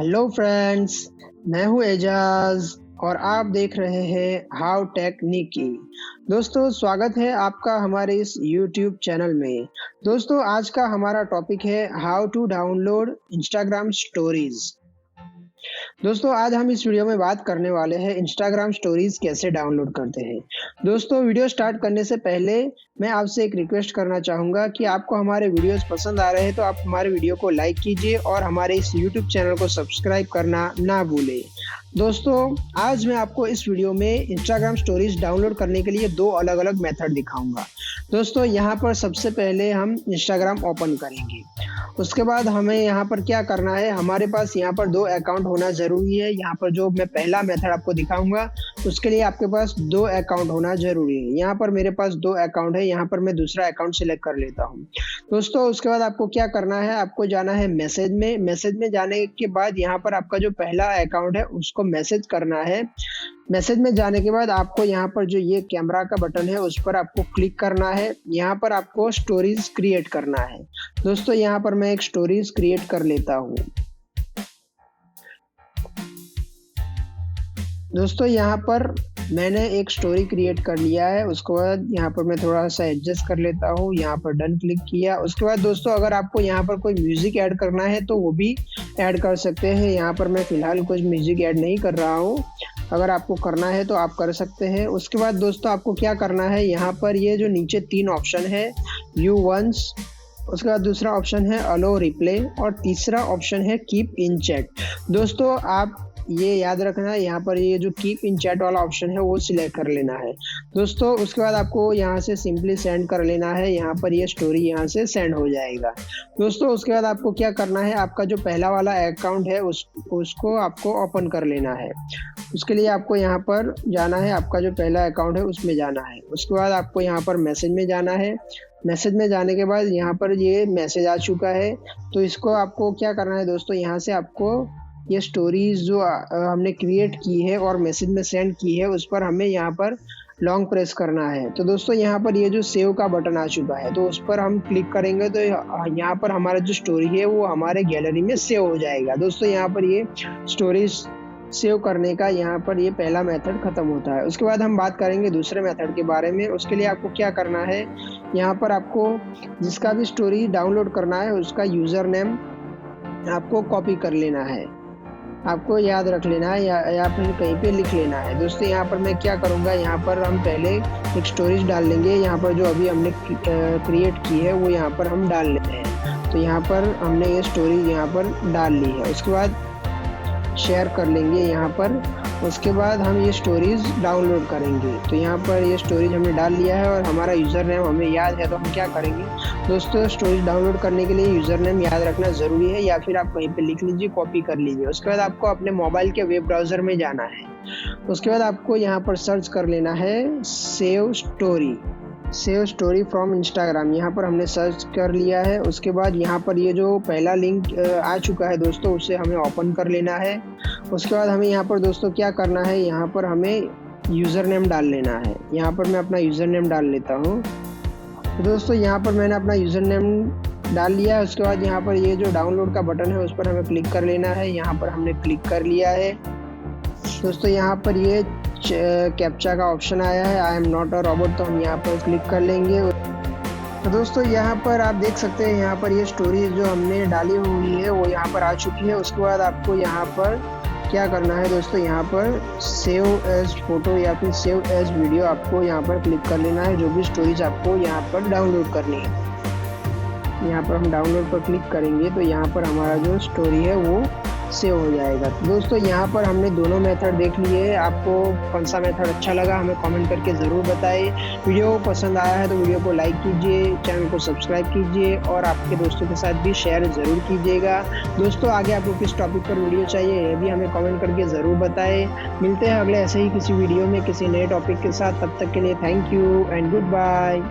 Hello friends, मैं हूँ एजाज और आप देख रहे हैं हाउ टेक निकी। दोस्तों, स्वागत है आपका हमारे इस यूट्यूब चैनल में। दोस्तों, आज का हमारा टॉपिक है how to download Instagram stories. दोस्तों, आज हम इस वीडियो में बात करने वाले हैं इंस्टाग्राम स्टोरीज कैसे डाउनलोड करते हैं। दोस्तों, वीडियो स्टार्ट करने से पहले मैं आपसे एक रिक्वेस्ट करना चाहूँगा कि आपको हमारे वीडियोस पसंद आ रहे हैं तो आप हमारे वीडियो को लाइक कीजिए और हमारे इस यूट्यूब चैनल को सब्सक्राइब करना ना भूलें। दोस्तों, आज मैं आपको इस वीडियो में इंस्टाग्राम स्टोरीज डाउनलोड करने के लिए दो अलग-अलग मेथड दिखाऊंगा। दोस्तों, यहाँ पर सबसे पहले हम इंस्टाग्राम ओपन करेंगे। उसके बाद हमें यहाँ पर क्या करना है, हमारे पास यहाँ पर 2 अकाउंट होना ज़रूरी है। यहाँ पर जो मैं पहला मेथड आपको दिखाऊंगा उसके लिए आपके पास 2 अकाउंट होना ज़रूरी है। यहाँ पर मेरे पास 2 अकाउंट है, यहाँ पर मैं दूसरा अकाउंट सिलेक्ट कर लेता हूँ। दोस्तों, उसके बाद आपको क्या करना है, आपको जाना है मैसेज में। मैसेज में जाने के बाद यहाँ पर आपका जो पहला अकाउंट है उसको मैसेज करना है। मैसेज में जाने के बाद आपको यहाँ पर जो ये कैमरा का बटन है उस पर आपको क्लिक करना है। यहाँ पर आपको स्टोरीज क्रिएट करना है। दोस्तों, यहाँ पर मैं एक स्टोरीज क्रिएट कर लेता हूँ। दोस्तों, यहाँ पर मैंने एक स्टोरी क्रिएट कर लिया है। उसके बाद यहाँ पर मैं थोड़ा सा एडजस्ट कर लेता हूँ। यहाँ पर डन क्लिक किया। उसके बाद दोस्तों, अगर आपको यहाँ पर कोई म्यूजिक ऐड करना है तो वो भी ऐड कर सकते हैं। यहाँ पर मैं फिलहाल कुछ म्यूजिक ऐड नहीं कर रहा हूँ। अगर आपको करना है तो आप कर सकते हैं। उसके बाद दोस्तों, आपको क्या करना है, यहाँ पर ये जो नीचे 3 ऑप्शन है, व्यू वंस, उसके बाद दूसरा ऑप्शन है अलो रिप्ले और तीसरा ऑप्शन है कीप इन चैट। दोस्तों, आप ये याद रखना है, यहाँ पर ये जो कीप इन चैट वाला ऑप्शन है वो सिलेक्ट कर लेना है। दोस्तों, उसके बाद आपको यहाँ से सिंपली सेंड कर लेना है। यहाँ पर ये स्टोरी यहाँ से सेंड हो जाएगा। दोस्तों, उसके बाद आपको क्या करना है, आपका जो पहला वाला अकाउंट है उसको आपको ओपन कर लेना है। उसके लिए आपको यहाँ पर जाना है, आपका जो पहला अकाउंट है उसमें जाना है। उसके बाद आपको यहाँ पर मैसेज में जाना है। मैसेज में जाने के बाद यहाँ पर ये मैसेज आ चुका है। तो इसको आपको क्या करना है दोस्तों, यहाँ से आपको ये स्टोरीज जो हमने क्रिएट की है और मैसेज में सेंड की है उस पर हमें यहाँ पर लॉन्ग प्रेस करना है। तो दोस्तों, यहाँ पर ये जो सेव का बटन आ चुका है तो उस पर हम क्लिक करेंगे तो यहाँ पर हमारा जो स्टोरी है वो हमारे गैलरी में सेव हो जाएगा। दोस्तों, यहाँ पर ये स्टोरीज सेव करने का यहाँ पर ये पहला मेथड खत्म होता है। उसके बाद हम बात करेंगे दूसरे मेथड के बारे में। उसके लिए आपको क्या करना है, यहाँ पर आपको जिसका भी स्टोरी डाउनलोड करना है उसका यूज़र नेम आपको कॉपी कर लेना है, आपको याद रख लेना है या फिर कहीं पे लिख लेना है। दोस्तों, यहाँ पर मैं क्या करूँगा, यहाँ पर हम पहले एक स्टोरीज डाल लेंगे। यहाँ पर जो अभी हमने क्रिएट की है वो यहाँ पर हम डाल लेते हैं। तो यहाँ पर हमने ये स्टोरी यहाँ पर डाल ली है। उसके बाद शेयर कर लेंगे यहाँ पर। उसके बाद हम ये स्टोरीज डाउनलोड करेंगे। तो यहाँ पर ये स्टोरीज हमने डाल लिया है और हमारा यूज़र नेम हमें याद है। तो हम क्या करेंगे दोस्तों, स्टोरीज डाउनलोड करने के लिए यूज़र नेम याद रखना ज़रूरी है, या फिर आप कहीं पे लिख लीजिए, कॉपी कर लीजिए। उसके बाद आपको अपने मोबाइल के वेब ब्राउज़र में जाना है। उसके बाद आपको यहाँ पर सर्च कर लेना है सेव स्टोरी फ्रॉम इंस्टाग्राम। यहाँ पर हमने सर्च कर लिया है। उसके बाद यहाँ पर ये जो पहला लिंक आ चुका है दोस्तों, उसे हमें ओपन कर लेना है। उसके बाद हमें यहाँ पर दोस्तों क्या करना है, यहाँ पर हमें यूज़र नेम डाल लेना है। यहाँ पर मैं अपना यूज़र नेम डाल लेता हूँ। तो दोस्तों, यहाँ पर मैंने अपना यूज़र नेम डाल लिया है। उसके बाद यहाँ पर ये जो डाउनलोड का बटन है उस पर हमें क्लिक कर लेना है। यहाँ पर हमने क्लिक कर लिया है। दोस्तों, यहाँ पर ये कैप्चा का ऑप्शन आया है, I am not a robot, तो हम यहाँ पर क्लिक कर लेंगे। तो दोस्तों, यहाँ पर आप देख सकते हैं, यहाँ पर ये स्टोरी जो हमने डाली हुई है वो यहाँ पर आ चुकी है। उसके बाद आपको यहाँ पर क्या करना है दोस्तों, यहाँ पर सेव एज फोटो या फिर सेव एज वीडियो आपको यहाँ पर क्लिक कर लेना है। जो भी स्टोरीज आपको यहाँ पर डाउनलोड करनी है, यहाँ पर हम डाउनलोड पर क्लिक करेंगे तो यहाँ पर हमारा जो स्टोरी है वो सेव हो जाएगा। तो दोस्तों, यहाँ पर हमने दोनों मेथड देख लिए। आपको कौन सा मेथड अच्छा लगा हमें कमेंट करके ज़रूर बताएं। वीडियो पसंद आया है तो वीडियो को लाइक कीजिए, चैनल को सब्सक्राइब कीजिए और आपके दोस्तों के साथ भी शेयर ज़रूर कीजिएगा। दोस्तों, आगे आपको किस टॉपिक पर वीडियो चाहिए ये भी हमें कमेंट करके ज़रूर बताएं। मिलते हैं अगले ऐसे ही किसी वीडियो में किसी नए टॉपिक के साथ। तब तक के लिए thank you and good bye.